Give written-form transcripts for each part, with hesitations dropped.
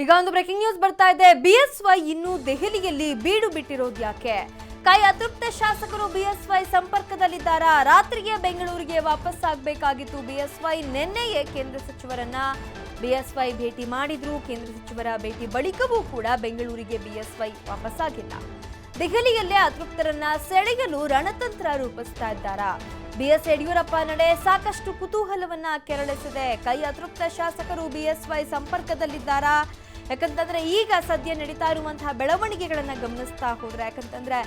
ಈಗ ಒಂದು breaking news ಬರ್ತಾ ಇದೆ. ಬಿಎಸ್ವೈ ಇನ್ನು ದೆಹಲಿಯಲ್ಲಿ ಬೀಡು ಬಿಟ್ಟಿರೋದು ಯಾಕೆ? ಕೈ ಅತೃಪ್ತ ಶಾಸಕರು ಬಿಎಸ್ವೈ ಸಂಪರ್ಕದಲ್ಲಿದ್ದಾರಾ? ರಾತ್ರಿಗೆ ಬೆಂಗಳೂರಿಗೆ ವಾಪಸ್ ಆಗಬೇಕಾಗಿತ್ತು ಬಿಎಸ್ವೈ. ನಿನ್ನೆಯೇ ಕೇಂದ್ರ ಸಚಿವರನ್ನ ಬಿಎಸ್ವೈ ಭೇಟಿ ಮಾಡಿದ್ರು. ಕೇಂದ್ರ ಸಚಿವರ ಭೇಟಿ ಬಳಿಕವೂ ಕೂಡ ಬೆಂಗಳೂರಿಗೆ ಬಿಎಸ್ವೈ ವಾಪಸ್ ಆಗಿಲ್ಲ. ದೆಹಲಿಯಲ್ಲೇ ಅತೃಪ್ತರನ್ನ ಸೆಳೆಯಲು ರಣತಂತ್ರ ರೂಪಿಸ್ತಾ ಇದ್ದಾರಾ? ಬಿಎಸ್ ಯಡಿಯೂರಪ್ಪ ನಡೆ ಸಾಕಷ್ಟು ಕುತೂಹಲವನ್ನ ಕೆರಳಿಸಿದೆ. ಕೈ ಅತೃಪ್ತ ಶಾಸಕರು ಬಿಎಸ್ವೈ ಸಂಪರ್ಕದಲ್ಲಿದ್ದಾರಾ? ಯಾಕಂತಂದ್ರೆ ಈಗ ಸದ್ಯ ನಡೀತಾ ಇರುವಂತಹ ಬೆಳವಣಿಗೆಗಳನ್ನ ಗಮನಿಸ್ತಾ ಹೋದ್ರೆ, ಯಾಕಂತಂದ್ರೆ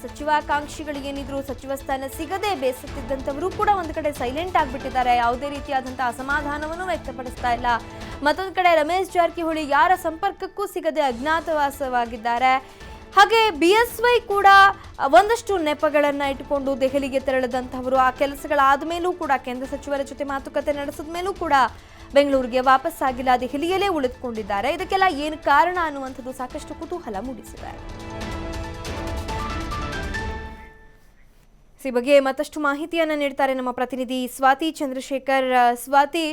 ಸಚಿವಾಕಾಂಕ್ಷಿಗಳು ಏನಿದ್ರು ಸಚಿವ ಸ್ಥಾನ ಸಿಗದೆ ಬೇಸತ್ತಿದ್ದಂಥವರು ಕೂಡ ಒಂದ್ ಕಡೆ ಸೈಲೆಂಟ್ ಆಗ್ಬಿಟ್ಟಿದ್ದಾರೆ. ಯಾವುದೇ ರೀತಿಯಾದಂತಹ ಅಸಮಾಧಾನವನ್ನು ವ್ಯಕ್ತಪಡಿಸ್ತಾ ಇಲ್ಲ. ಮತ್ತೊಂದ್ ಕಡೆ ರಮೇಶ್ ಜಾರಕಿಹೊಳಿ ಯಾರ ಸಂಪರ್ಕಕ್ಕೂ ಸಿಗದೆ ಅಜ್ಞಾತವಾಸವಾಗಿದ್ದಾರೆ. ಹಾಗೆ ಬಿಎಸ್ವೈ ಕೂಡ ಒಂದಷ್ಟು ನೆಪಗಳನ್ನ ಇಟ್ಟುಕೊಂಡು ದೆಹಲಿಗೆ ತೆರಳಿದಂತಹವರು ಆ ಕೆಲಸಗಳಾದ ಮೇಲೂ ಕೂಡ ಕೇಂದ್ರ ಸಚಿವರ ಜೊತೆ ಮಾತುಕತೆ ನಡೆಸಿದ ಮೇಲೂ ಕೂಡ ಬೆಂಗಳೂರಿಗೆ ವಾಪಸ್ ಆಗಿಲ್ಲ, ದೆಹಲಿಯಲ್ಲೇ ಉಳಿದುಕೊಂಡಿದ್ದಾರೆ. ಇದಕ್ಕೆಲ್ಲ ಏನು ಕಾರಣ ಅನ್ನುವಂಥದ್ದು ಸಾಕಷ್ಟು ಕುತೂಹಲ ಮೂಡಿಸಿದೆ. ಈ ಬಗ್ಗೆ ಮತ್ತಷ್ಟು ಮಾಹಿತಿಯನ್ನ ನೀಡ್ತಾರೆ ನಮ್ಮ ಪ್ರತಿನಿಧಿ ಸ್ವಾತಿ ಚಂದ್ರಶೇಖರ್. ಸ್ವಾತಿ,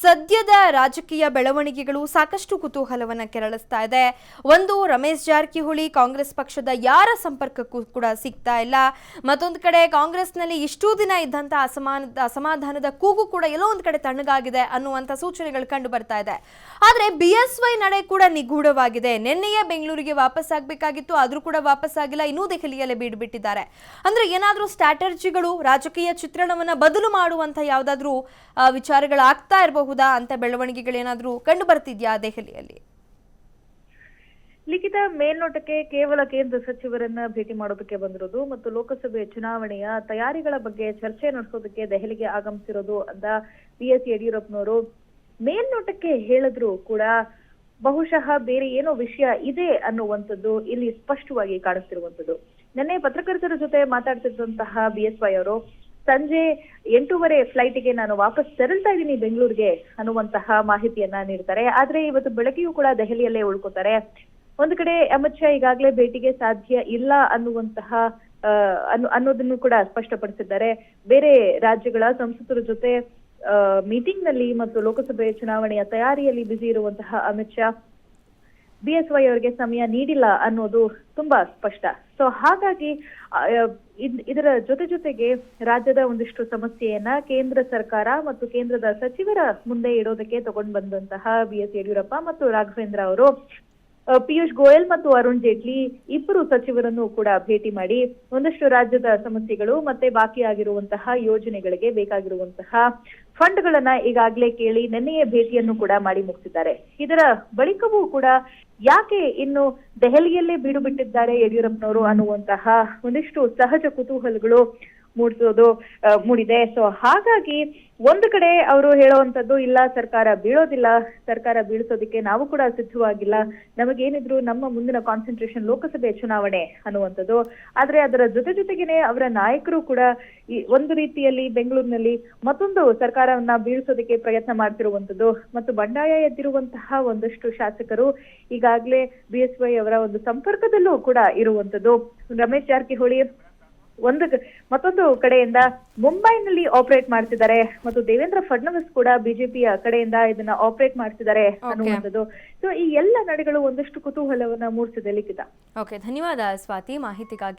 ಸದ್ಯದ ರಾಜಕೀಯ ಬೆಳವಣಿಗೆಗಳು ಸಾಕಷ್ಟು ಕುತೂಹಲವನ್ನ ಕೆರಳಿಸ್ತಾ ಇದೆ. ಒಂದು, ರಮೇಶ್ ಜಾರಕಿಹೊಳಿ ಕಾಂಗ್ರೆಸ್ ಪಕ್ಷದ ಯಾರ ಸಂಪರ್ಕಕ್ಕೂ ಕೂಡ ಸಿಗ್ತಾ ಇಲ್ಲ. ಮತ್ತೊಂದು ಕಡೆ ಕಾಂಗ್ರೆಸ್ನಲ್ಲಿ ಇಷ್ಟೂ ದಿನ ಇದ್ದಂತ ಅಸಮಾಧಾನದ ಕೂಗು ಕೂಡ ಎಲ್ಲೋ ಒಂದು ಕಡೆ ತಣ್ಣಗಾಗಿದೆ ಅನ್ನುವಂಥ ಸೂಚನೆಗಳು ಕಂಡು ಬರ್ತಾ ಇದೆ. ಆದ್ರೆ ಬಿಎಸ್ವೈ ನಡೆ ಕೂಡ ನಿಗೂಢವಾಗಿದೆ. ನಿನ್ನೆಯೇ ಬೆಂಗಳೂರಿಗೆ ವಾಪಸ್ ಆಗ್ಬೇಕಾಗಿತ್ತು, ಆದ್ರೂ ಕೂಡ ವಾಪಸ್ ಆಗಿಲ್ಲ. ಇನ್ನೂ ದೆಹಲಿಯಲ್ಲೇ ಬೀಡು ಬಿಟ್ಟಿದ್ದಾರೆ. ಅಂದ್ರೆ ಏನಾದ್ರೂ ಸ್ಟ್ರಾಟಜಿಗಳು ರಾಜಕೀಯ ಚಿತ್ರಣವನ್ನ ಬದಲು ಮಾಡುವಂತ ಯಾವ್ದಾದ್ರು ವಿಚಾರಗಳಾಗ್ತಾ ಇರಬಹುದಾ ಅಂತ ಬೆಳವಣಿಗೆಗಳೇನಾದ್ರೂ ಕಂಡು ಬರ್ತಿದ್ಯಾ ದೆಹಲಿಯಲ್ಲಿ? ಲಿಖಿತ, ಮೇಲ್ನೋಟಕ್ಕೆ ಕೇವಲ ಕೇಂದ್ರ ಸಚಿವರನ್ನ ಭೇಟಿ ಮಾಡೋದಕ್ಕೆ ಬಂದಿರೋದು ಮತ್ತು ಲೋಕಸಭೆ ಚುನಾವಣೆಯ ತಯಾರಿಗಳ ಬಗ್ಗೆ ಚರ್ಚೆ ನಡೆಸೋದಕ್ಕೆ ದೆಹಲಿಗೆ ಆಗಮಿಸಿರೋದು ಅಂತ ಬಿಎಸ್ ಯಡಿಯೂರಪ್ಪನವರು ಮೇಲ್ನೋಟಕ್ಕೆ ಹೇಳಿದ್ರು ಕೂಡ ಬಹುಶಃ ಬೇರೆ ಏನೋ ವಿಷಯ ಇದೆ ಅನ್ನುವಂಥದ್ದು ಇಲ್ಲಿ ಸ್ಪಷ್ಟವಾಗಿ ಕಾಣಿಸ್ತಿರುವಂಥದ್ದು. ನಿನ್ನೆ ಪತ್ರಕರ್ತರ ಜೊತೆ ಮಾತಾಡ್ತಿದ್ದಂತಹ ಬಿಎಸ್ವೈ ಅವರು ಸಂಜೆ 8:30 ಫ್ಲೈಟ್ಗೆ ನಾನು ವಾಪಸ್ ತೆರಳ್ತಾ ಇದ್ದೀನಿ ಬೆಂಗಳೂರಿಗೆ ಅನ್ನುವಂತಹ ಮಾಹಿತಿಯನ್ನ ನೀಡ್ತಾರೆ. ಆದ್ರೆ ಇವತ್ತು ಬೆಳಗ್ಗೆಯೂ ಕೂಡ ದೆಹಲಿಯಲ್ಲೇ ಉಳ್ಕೋತಾರೆ. ಒಂದು ಕಡೆ ಅಮಿತ್ ಶಾ ಈಗಾಗಲೇ ಭೇಟಿಗೆ ಸಾಧ್ಯ ಇಲ್ಲ ಅನ್ನೋದನ್ನು ಕೂಡ ಸ್ಪಷ್ಟಪಡಿಸಿದ್ದಾರೆ. ಬೇರೆ ರಾಜ್ಯಗಳ ಸಂಸದರ ಜೊತೆ ಮೀಟಿಂಗ್ ನಲ್ಲಿ ಮತ್ತು ಲೋಕಸಭೆ ಚುನಾವಣೆಯ ತಯಾರಿಯಲ್ಲಿ ಬ್ಯುಸಿ ಇರುವಂತಹ ಅಮಿತ್ ಶಾ ಬಿಎಸ್ವೈ ಅವರಿಗೆ ಸಮಯ ನೀಡಿಲ್ಲ ಅನ್ನೋದು ತುಂಬಾ ಸ್ಪಷ್ಟ. ಸೊ ಹಾಗಾಗಿ ಇದರ ಜೊತೆಗೆ ರಾಜ್ಯದ ಒಂದಿಷ್ಟು ಸಮಸ್ಯೆಯನ್ನ ಕೇಂದ್ರ ಸರ್ಕಾರ ಮತ್ತು ಕೇಂದ್ರದ ಸಚಿವರ ಮುಂದೆ ಇಡೋದಕ್ಕೆ ತಗೊಂಡು ಬಂದಂತಹ ಬಿಎಸ್ ಯಡಿಯೂರಪ್ಪ ಮತ್ತು ರಾಘವೇಂದ್ರ ಅವರು ಪಿಯೂಷ್ ಗೋಯಲ್ ಮತ್ತು ಅರುಣ್ ಜೇಟ್ಲಿ ಇಬ್ಬರು ಸಚಿವರನ್ನು ಕೂಡ ಭೇಟಿ ಮಾಡಿ ಒಂದಷ್ಟು ರಾಜ್ಯದ ಸಮಸ್ಯೆಗಳು ಮತ್ತೆ ಬಾಕಿ ಆಗಿರುವಂತಹ ಯೋಜನೆಗಳಿಗೆ ಬೇಕಾಗಿರುವಂತಹ ಫಂಡ್ಗಳನ್ನ ಈಗಾಗಲೇ ಕೇಳಿ ನಿನ್ನೆಯೇ ಭೇಟಿಯನ್ನು ಕೂಡ ಮಾಡಿ ಮುಗಿಸಿದ್ದಾರೆ. ಇದರ ಬಳಿಕವೂ ಕೂಡ ಯಾಕೆ ಇನ್ನು ದೆಹಲಿಯಲ್ಲೇ ಬೀಡು ಬಿಟ್ಟಿದ್ದಾರೆ ಯಡಿಯೂರಪ್ಪನವರು ಅನ್ನುವಂತಹ ಒಂದಿಷ್ಟು ಸಹಜ ಕುತೂಹಲಗಳು ಮೂಡಿದೆ. ಸೊ ಹಾಗಾಗಿ ಒಂದು ಕಡೆ ಅವರು ಹೇಳುವಂತದ್ದು, ಇಲ್ಲ ಸರ್ಕಾರ ಬೀಳೋದಿಲ್ಲ, ಸರ್ಕಾರ ಬೀಳಿಸೋದಕ್ಕೆ ನಾವು ಕೂಡ ಸಿದ್ಧವಾಗಿಲ್ಲ, ನಮಗೇನಿದ್ರು ನಮ್ಮ ಮುಂದಿನ ಕಾನ್ಸಂಟ್ರೇಷನ್ ಲೋಕಸಭೆ ಚುನಾವಣೆ ಅನ್ನುವಂಥದ್ದು. ಆದ್ರೆ ಅದರ ಜೊತೆಗೇನೆ ಅವರ ನಾಯಕರು ಕೂಡ ಒಂದು ರೀತಿಯಲ್ಲಿ ಬೆಂಗಳೂರಿನಲ್ಲಿ ಮತ್ತೊಂದು ಸರ್ಕಾರವನ್ನ ಬೀಳಿಸೋದಕ್ಕೆ ಪ್ರಯತ್ನ ಮಾಡ್ತಿರುವಂತದ್ದು ಮತ್ತು ಬಂಡಾಯ ಎದ್ದಿರುವಂತಹ ಒಂದಷ್ಟು ಶಾಸಕರು ಈಗಾಗಲೇ ಬಿಎಸ್ವೈ ಅವರ ಒಂದು ಸಂಪರ್ಕದಲ್ಲೂ ಕೂಡ ಇರುವಂತದ್ದು. ರಮೇಶ್ ಜಾರಕಿಹೊಳಿ ಮತ್ತೊಂದು ಕಡೆಯಿಂದ ಮುಂಬೈನಲ್ಲಿ ಆಪರೇಟ್ ಮಾಡ್ತಿದ್ದಾರೆ ಮತ್ತು ದೇವೇಂದ್ರ ಫಡ್ನವೀಸ್ ಕೂಡ ಬಿಜೆಪಿಯ ಕಡೆಯಿಂದ ಇದನ್ನ ಆಪರೇಟ್ ಮಾಡ್ತಿದ್ದಾರೆ ಅನ್ನುವಂಥದ್ದು. ಸೊ ಈ ಎಲ್ಲ ನಡೆಗಳು ಒಂದಷ್ಟು ಕುತೂಹಲವನ್ನ ಮೂಡಿಸಿದೆ ಲಿಖಿತ. ಓಕೆ, ಧನ್ಯವಾದ ಸ್ವಾತಿ ಮಾಹಿತಿಗಾಗಿ.